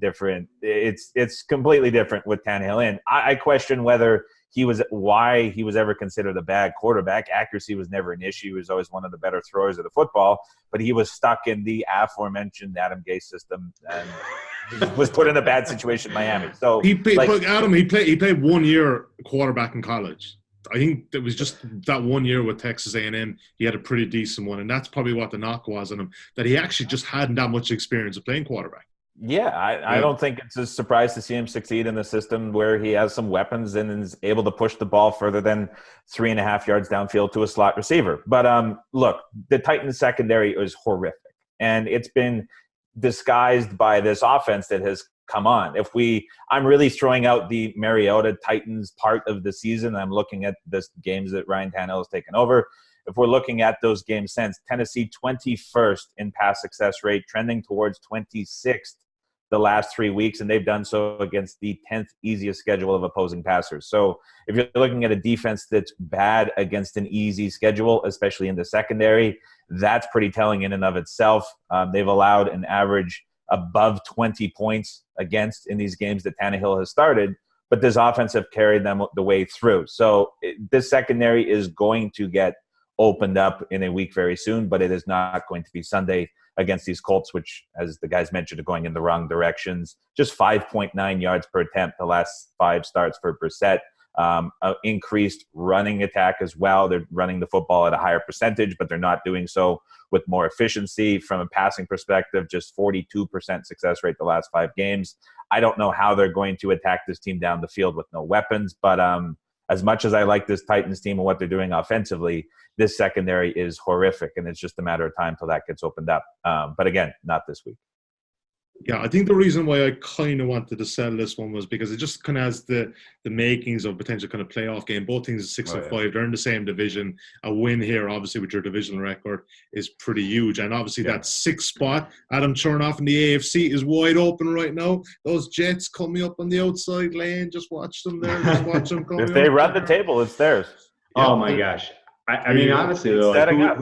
it's completely different with Tannehill in. I question why he was ever considered a bad quarterback. Accuracy was never an issue. He was always one of the better throwers of the football, but he was stuck in the aforementioned Adam Gase system and was put in a bad situation in Miami. So he played 1 year quarterback in college. I think it was just that 1 year with Texas A&M. He had a pretty decent one, and that's probably what the knock was on him, that he actually just hadn't that much experience of playing quarterback. Yeah, I don't think it's a surprise to see him succeed in a system where he has some weapons and is able to push the ball further than 3.5 yards downfield to a slot receiver. But look, the Titans secondary is horrific, and it's been disguised by this offense that has come on. I'm really throwing out the Mariota Titans part of the season. I'm looking at the games that Ryan Tannehill has taken over. If we're looking at those games since, Tennessee 21st in pass success rate, trending towards 26th the last 3 weeks, and they've done so against the 10th easiest schedule of opposing passers. So if you're looking at a defense that's bad against an easy schedule, especially in the secondary, that's pretty telling in and of itself. They've allowed an average above 20 points against in these games that Tannehill has started, but this offense have carried them the way through. So this secondary is going to get opened up in a week very soon, but it is not going to be Sunday against these Colts, which, as the guys mentioned, are going in the wrong directions. Just 5.9 yards per attempt the last 5 starts for Brissett. Increased running attack as well. They're running the football at a higher percentage, but they're not doing so with more efficiency. From a passing perspective, just 42% success rate the last 5 games. I don't know how they're going to attack this team down the field with no weapons, but as much as I like this Titans team and what they're doing offensively, this secondary is horrific, and it's just a matter of time till that gets opened up. But again, not this week. Yeah, I think the reason why I kind of wanted to sell this one was because it just kind of has the makings of potential kind of playoff game. Both teams are 6-5. They're in the same division. A win here, obviously, with your divisional record is pretty huge. And obviously that 6th spot, Adam Chernoff in the AFC is wide open right now. Those Jets coming up on the outside lane. Just watch them there. Just watch them coming If they up run there. the table, it's theirs. Oh my gosh! I mean, honestly, though, like,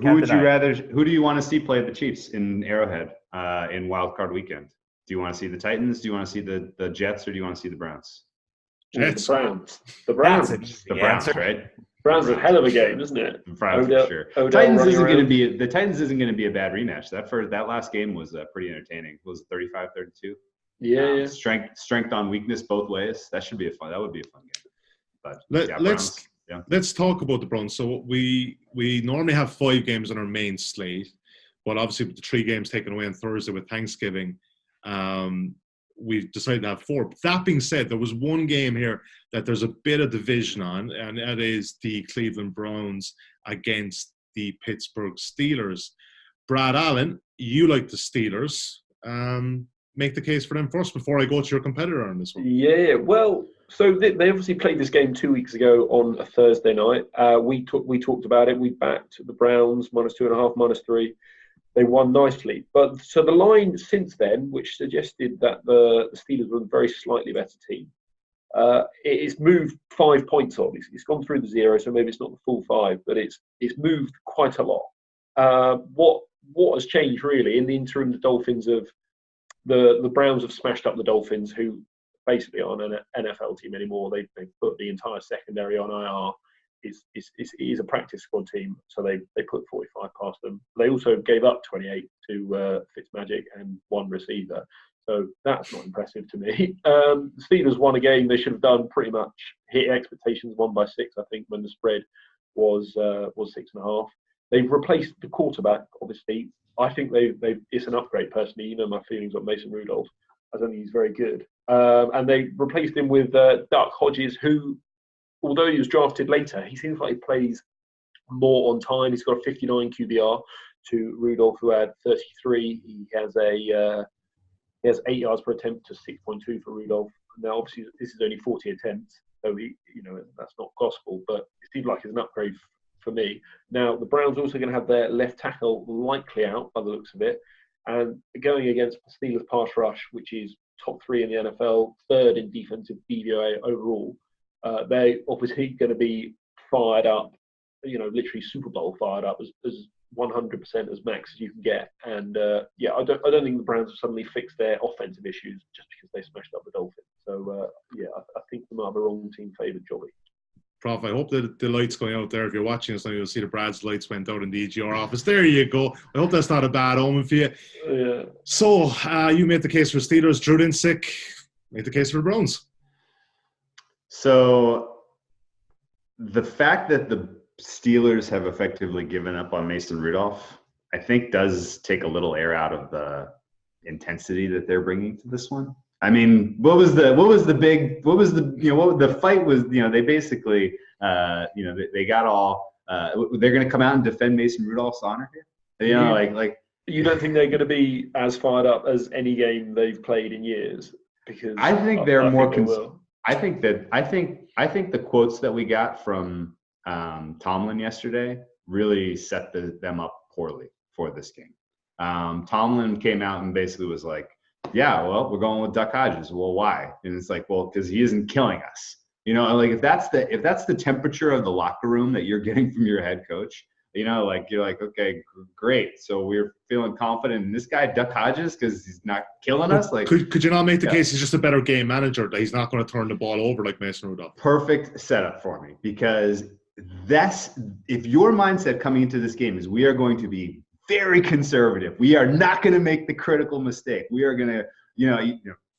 who would you rather? Who do you want to see play the Chiefs in Arrowhead in Wild Card Weekend? Do you want to see the Titans? Do you want to see the Jets, or do you want to see the Browns? Jets. The Browns. The Browns. The Browns, right? Browns is a hell of a game, isn't it? The Browns, for sure. Titans isn't going to be the Titans isn't going to be a bad rematch. That last game was pretty entertaining. It was 35-32. Yeah. Strength on weakness both ways. That would be a fun game. But let's talk about the Browns. So we normally have 5 games on our main slate, but obviously with the 3 games taken away on Thursday with Thanksgiving, we've decided to have 4. But that being said, there was one game here that there's a bit of division on, and that is the Cleveland Browns against the Pittsburgh Steelers. Brad Allen, you like the Steelers. Make the case for them first before I go to your competitor on this one. Yeah, well, so they obviously played this game 2 weeks ago on a Thursday night. We talked about it. We backed the Browns -2.5, -3. They won nicely. But so the line since then, which suggested that the Steelers were a very slightly better team, it's moved 5 points on. It's gone through the 0, so maybe it's not the full 5, but it's moved quite a lot. What has changed really in the interim? The Dolphins have the Browns have smashed up the Dolphins, who basically aren't an NFL team anymore. They've put the entire secondary on IR. It is a practice squad team, so they put 45 past them. They also gave up 28 to Fitzmagic and 1 receiver, so that's not impressive to me. The Steelers won a game they should have done pretty much hit expectations, won by 6, I think, when the spread was 6.5. They've replaced the quarterback, obviously. I think it's an upgrade personally. You know my feelings on Mason Rudolph. I don't think he's very good. And they replaced him with Duck Hodges, who, although he was drafted later, he seems like he plays more on time. He's got a 59 QBR to Rudolph, who had 33. He has 8 yards per attempt to 6.2 for Rudolph. Now, obviously, this is only 40 attempts, so that's not gospel, but it seemed like it's an upgrade for me. Now, the Browns are also going to have their left tackle likely out by the looks of it, and going against the Steelers pass rush, which is top 3 in the NFL, 3rd in defensive DVOA overall. They obviously going to be fired up, literally Super Bowl fired up as 100% as max as you can get. And I don't think the Browns have suddenly fixed their offensive issues just because they smashed up the Dolphins. So I think they might have a wrong team favoured, Jolly. Prof, I hope that the light's going out there. If you're watching us now, you'll see the Brad's lights went out in the EGR office. There you go. I hope that's not a bad omen for you. Yeah. So, you made the case for Steelers. Drew Dinsick made the case for the Browns. So, the fact that the Steelers have effectively given up on Mason Rudolph, I think does take a little air out of the intensity that they're bringing to this one. I mean, the fight was, they basically, they got all, they're going to come out and defend Mason Rudolph's honor here. You don't think they're going to be as fired up as any game they've played in years? Because I think they're more. I think the quotes that we got from Tomlin yesterday really set them up poorly for this game. Tomlin came out and basically was like, yeah, well, we're going with Duck Hodges. Well, why? And it's like, well, because he isn't killing us. If that's the temperature of the locker room that you're getting from your head coach, you're like, okay, great. So we're feeling confident in this guy, Duck Hodges, because he's not killing us. Like, could you not make the case he's just a better game manager, that he's not going to turn the ball over like Mason Rudolph? Perfect setup for me, because if your mindset coming into this game is we are going to be very conservative. We are not going to make the critical mistake. We are going to,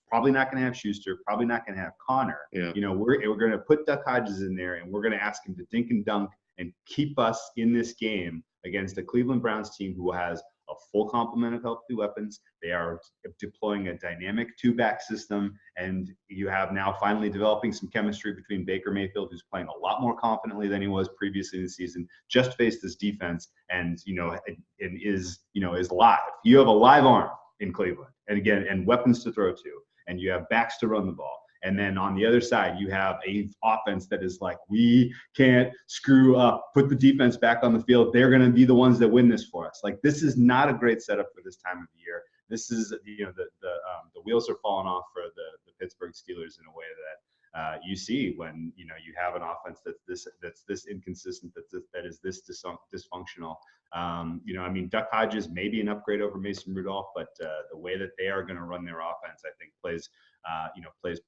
probably not going to have Schuster, probably not going to have Connor. Yeah. We're going to put Duck Hodges in there, and we're going to ask him to dink and dunk and keep us in this game against a Cleveland Browns team who has a a full complement of healthy weapons. They are deploying a dynamic 2-back system, and you have now finally developing some chemistry between Baker Mayfield, who's playing a lot more confidently than he was previously in the season, just faced this defense, and is live. You have a live arm in Cleveland, and again, and weapons to throw to, and you have backs to run the ball. And then on the other side, you have a offense that is like, we can't screw up. Put the defense back on the field. They're going to be the ones that win this for us. Like, this is not a great setup for this time of the year. This is, the wheels are falling off for the Pittsburgh Steelers in a way that you see when you have an offense that's this inconsistent, that is this dysfunctional. Duck Hodges may be an upgrade over Mason Rudolph, but the way that they are going to run their offense, I think, plays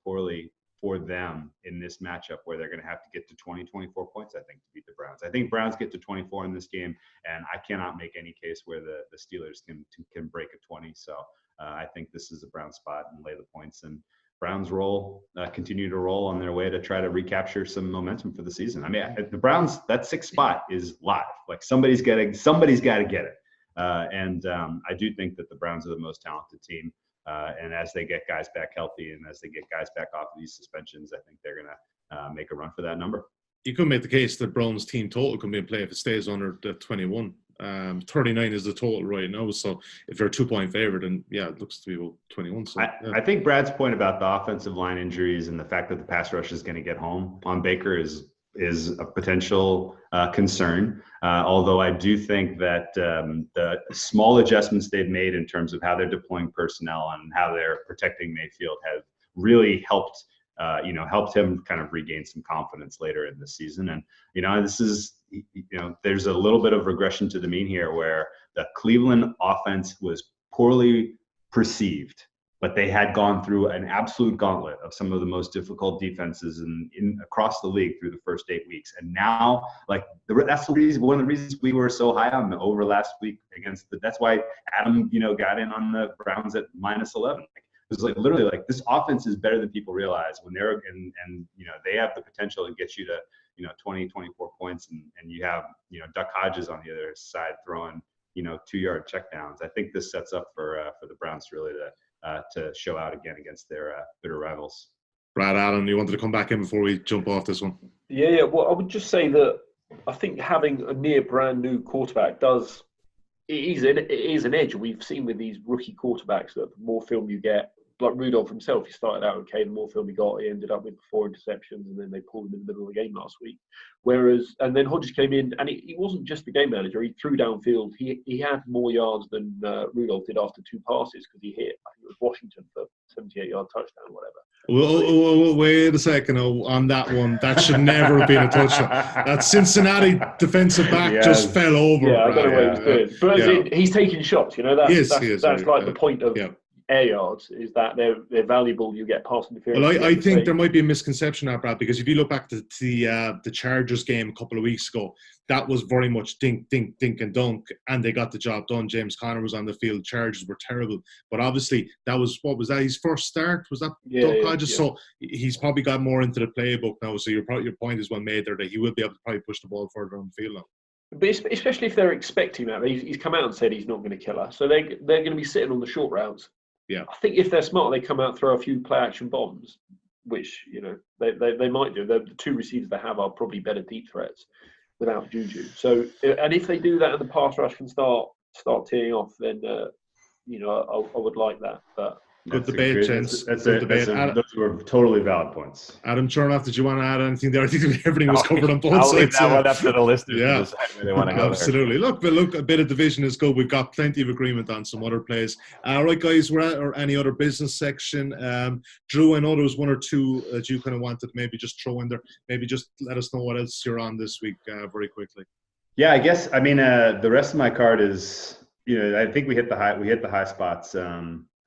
poorly for them in this matchup, where they're going to have to get to 24 points, I think, to beat the Browns. I think Browns get to 24 in this game, and I cannot make any case where the Steelers can break a 20. So I think this is a Brown spot and lay the points. And Browns continue to roll on their way to try to recapture some momentum for the season. I mean, the Browns, that 6th spot is live. Like, somebody's got to get it. I do think that the Browns are the most talented team. And as they get guys back healthy, and as they get guys back off of these suspensions, I think they're going to make a run for that number. You could make the case that Browns team total can be in play if it stays under the 21. 39 is the total right now. So if they're a 2-point favorite, and it looks to be about 21. So I think Brad's point about the offensive line injuries and the fact that the pass rush is going to get home on Baker is a potential concern. Although I do think that the small adjustments they've made in terms of how they're deploying personnel and how they're protecting Mayfield have really helped him kind of regain some confidence later in the season. And, this is, there's a little bit of regression to the mean here, where the Cleveland offense was poorly perceived, but they had gone through an absolute gauntlet of some of the most difficult defenses in across the league through the first 8 weeks. And now, that's the reason, one of the reasons we were so high on them over last week that's why Adam, got in on the Browns at -11. It was literally this offense is better than people realize when they're and they have the potential to get you to 20, 24 points, and you have Duck Hodges on the other side throwing 2-yard checkdowns. I think this sets up for the Browns really to show out again against their bitter rivals. Brad, Allen, you wanted to come back in before we jump off this one? Yeah. Well, I would just say that I think having a near brand new quarterback it is an edge. We've seen with these rookie quarterbacks that the more film you get, like Rudolph himself, he started out okay. The more film he got, he ended up with 4 interceptions, and then they pulled him in the middle of the game last week. And then Hodges came in, and he wasn't just the game manager. He threw downfield. He had more yards than Rudolph did after 2 passes, because he hit, I think it was Washington for 78-yard touchdown, whatever. Well, wait a second. On that one, that should never have been a touchdown. That Cincinnati defensive back just fell over. Yeah, I don't know what he was doing. But he's taking shots. That's the point of air yards, is that they're valuable. You get pass interference. Well, I think there might be a misconception there, Brad, because if you look back to the Chargers game a couple of weeks ago, that was very much dink, dink, dink, and dunk, and they got the job done. James Conner was on the field. Chargers were terrible, but obviously that was his first start? Was that Duck Hodges? Yeah. So he's probably got more into the playbook now. So your point is well made there, that he will be able to probably push the ball further on the field now. But especially if they're expecting that, he's come out and said he's not going to kill her, so they're going to be sitting on the short routes. Yeah, I think if they're smart, they come out, throw a few play action bombs, which they might do. The 2 receivers they have are probably better deep threats without Juju. So, and if they do that and the pass rush can start teeing off, then I would like that. But good debate, gents. Those were totally valid points. Adam Chernoff, did you want to add anything there? I think everything was covered on both sides. I'll leave that one up to the listeners. Yeah, where they want to go. Absolutely. There. Look, a bit of division is good. We've got plenty of agreement on some other plays. All right, guys, we're at any other business section. Drew, I know there was 1 or 2 that you kind of wanted to maybe just throw in there. Maybe just let us know what else you're on this week very quickly. Yeah, I guess. I mean, the rest of my card is, I think we hit the high spots.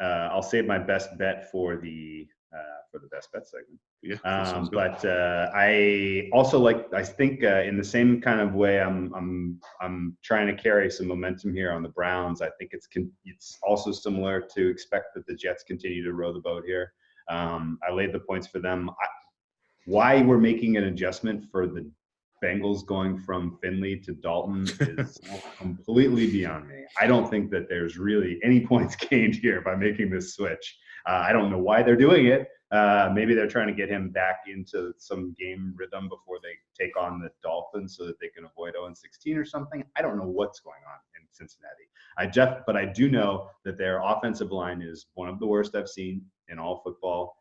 I'll save my best bet for the best bet segment. Yeah. But I also I think in the same kind of way, I'm trying to carry some momentum here on the Browns. I think it's also similar to expect that the Jets continue to row the boat here. I laid the points for them. Why we're making an adjustment for the Bengals going from Finley to Dalton is completely beyond me. I don't think that there's really any points gained here by making this switch. I don't know why they're doing it. Maybe they're trying to get him back into some game rhythm before they take on the Dolphins so that they can avoid 0-16 or something. I don't know what's going on in Cincinnati. But I do know that their offensive line is one of the worst I've seen in all football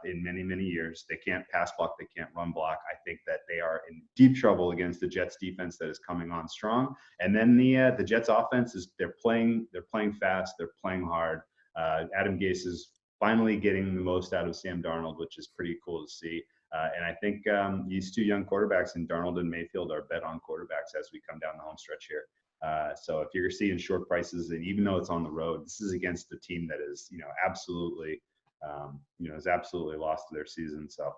in many, many years. They can't pass block. They can't run block. I think that they are in deep trouble against the Jets defense that is coming on strong. And then the Jets offense is they're playing fast. They're playing hard. Adam Gase is finally getting the most out of Sam Darnold, which is pretty cool to see. And I think these two young quarterbacks in Darnold and Mayfield are bet on quarterbacks as we come down the home stretch here. So if you're seeing short prices, and even though it's on the road, this is against a team that is, absolutely, is absolutely lost to their season. So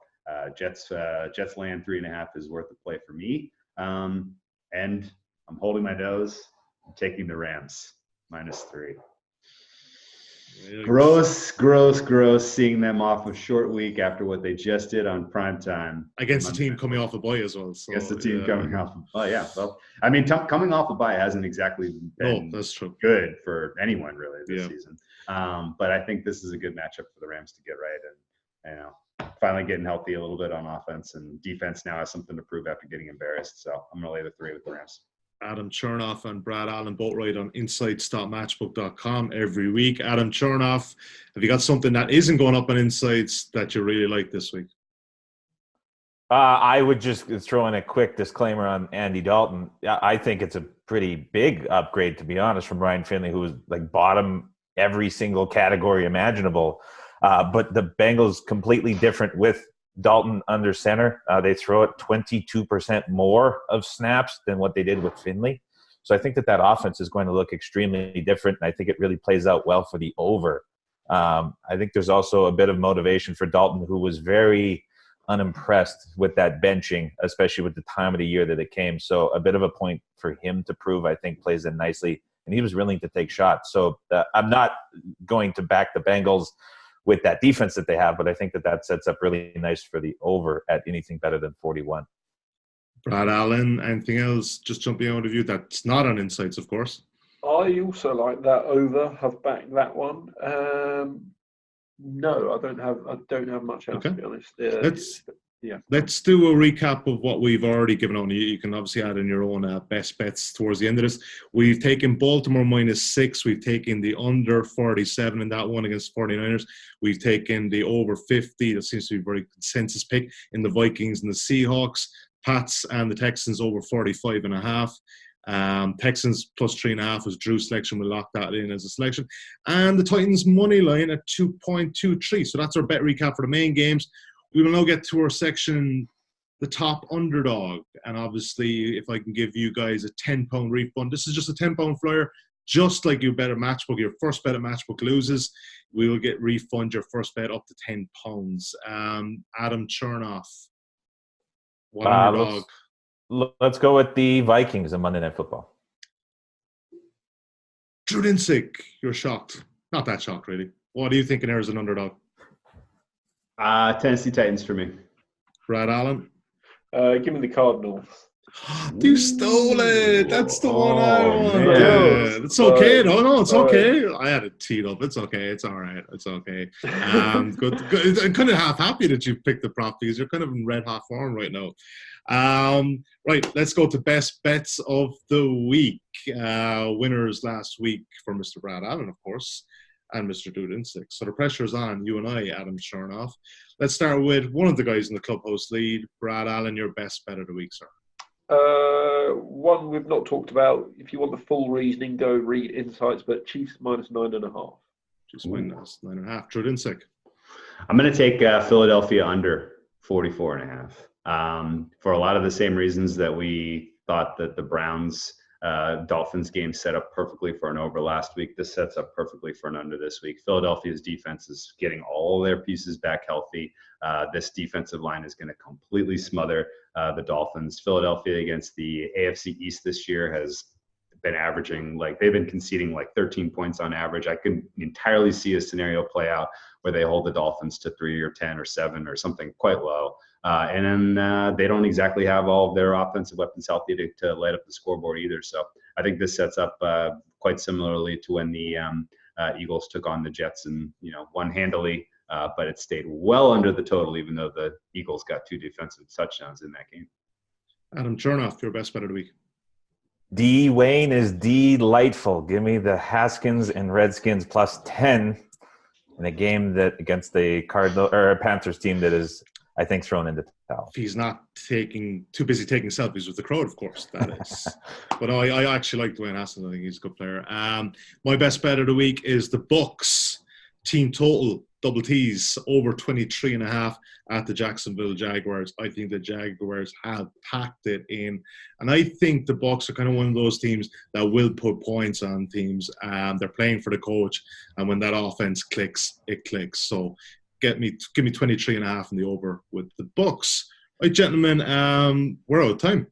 Jets land 3.5 is worth the play for me. And I'm holding my nose. I'm taking the Rams -3. Gross seeing them off a short week after what they just did on prime time. Against the team coming off a bye as well. So, against the team coming off. Oh, yeah. Well, I mean, coming off a bye hasn't exactly been that's true. Good for anyone really this season. But I think this is a good matchup for the Rams to get right. And, finally getting healthy a little bit on offense, and defense now has something to prove after getting embarrassed. So I'm going to lay the 3 with the Rams. Adam Chernoff and Brad Allen both write on insights.matchbook.com every week. Adam Chernoff, have you got something that isn't going up on Insights that you really like this week? I would just throw in a quick disclaimer on Andy Dalton. I think it's a pretty big upgrade, to be honest, from Ryan Finley, who was like bottom every single category imaginable. But the Bengals completely different with Dalton under center. They throw it 22% more of snaps than what they did with Finley. So I think that offense is going to look extremely different, and I think it really plays out well for the over. I think there's also a bit of motivation for Dalton, who was very unimpressed with that benching, especially with the time of the year that it came. So a bit of a point for him to prove, I think, plays in nicely. And he was willing to take shots. So I'm not going to back the Bengals with that defense that they have, but I think that sets up really nice for the over at anything better than 41. Brad Allen, anything else just jumping out of you that's not on Insights, of course? I also like that over. Have backed that one. No, I don't have much else, to be honest. Let's do a recap of what we've already given on. You can obviously add in your own best bets towards the end of this. We've taken Baltimore -6. We've taken the under 47 in that one against 49ers. We've taken the over 50. That seems to be a very consensus pick in the Vikings and the Seahawks. Pats and the Texans over 45.5. Texans +3.5 was Drew's selection. We'll lock that in as a selection. And the Titans money line at 2.23. So that's our bet recap for the main games. We will now get to our section, the top underdog. And obviously, if I can give you guys a £10 refund, this is just a £10 flyer, just like you bet at Matchbook. Your first bet at Matchbook loses, we will get refund your first bet up to £10. Adam Chernoff, what underdog? Let's go with the Vikings in Monday Night Football. Drew Dinsick, you're shocked. Not that shocked, really. What are you thinking there as an underdog? Tennessee Titans for me. Brad Allen? Give me the Cardinals. You stole it. That's the one I wanted. Man. It's okay. No, it's okay. I had it teed up. It's okay. It's all right. It's okay. Good. I'm kind of half happy that you picked the prop because you're kind of in red hot form right now. Right, let's go to best bets of the week. Winners last week for Mr. Brad Allen, of course, and Mr. Drew Dinsick. So the pressure's on you and I, Adam Chernoff. Let's start with one of the guys in the clubhouse lead. Brad Allen, your best bet of the week, sir. One we've not talked about. If you want the full reasoning, go read Insights, but Chiefs -9.5. Chiefs -9.5. Drew Dinsick. I'm going to take Philadelphia under 44.5. For a lot of the same reasons that we thought that the Browns Dolphins game set up perfectly for an over last week. This sets up perfectly for an under this week. Philadelphia's defense is getting all their pieces back healthy. This defensive line is going to completely smother the Dolphins. Philadelphia against the AFC East this year has been averaging, like they've been conceding like 13 points on average. I could entirely see a scenario play out where they hold the Dolphins to 3 or 10 or 7 or something quite low. And then they don't exactly have all of their offensive weapons healthy to light up the scoreboard either. So I think this sets up quite similarly to when the Eagles took on the Jets and, won handily, but it stayed well under the total, even though the Eagles got 2 defensive touchdowns in that game. Adam Chernoff, your best bet of the week. D. Wayne is delightful. Give me the Haskins and Redskins plus 10 in a game that against the Panthers team that is, I think, thrown in the towel. If he's not too busy taking selfies with the crowd, of course, that is. But I actually like Dwayne Haskins. I think he's a good player. My best bet of the week is the Bucs team total, double T's, over 23.5 at the Jacksonville Jaguars. I think the Jaguars have packed it in. And I think the Bucs are kind of one of those teams that will put points on teams. They're playing for the coach. And when that offense clicks, it clicks. So give me 23.5 in the over with the Bucs. Right, gentlemen, we're out of time.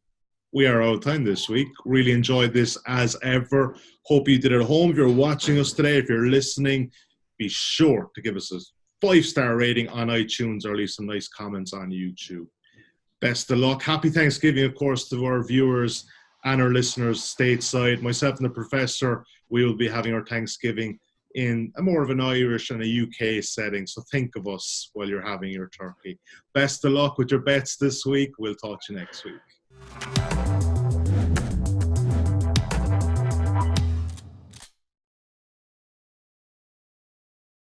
We are out of time this week. Really enjoyed this as ever. Hope you did at home. If you're watching us today, if you're listening, be sure to give us a 5-star rating on iTunes or leave some nice comments on YouTube. Best of luck. Happy Thanksgiving, of course, to our viewers and our listeners stateside. Myself and the professor, we will be having our Thanksgiving in a more of an Irish and a UK setting. So think of us while you're having your turkey. Best of luck with your bets this week. We'll talk to you next week.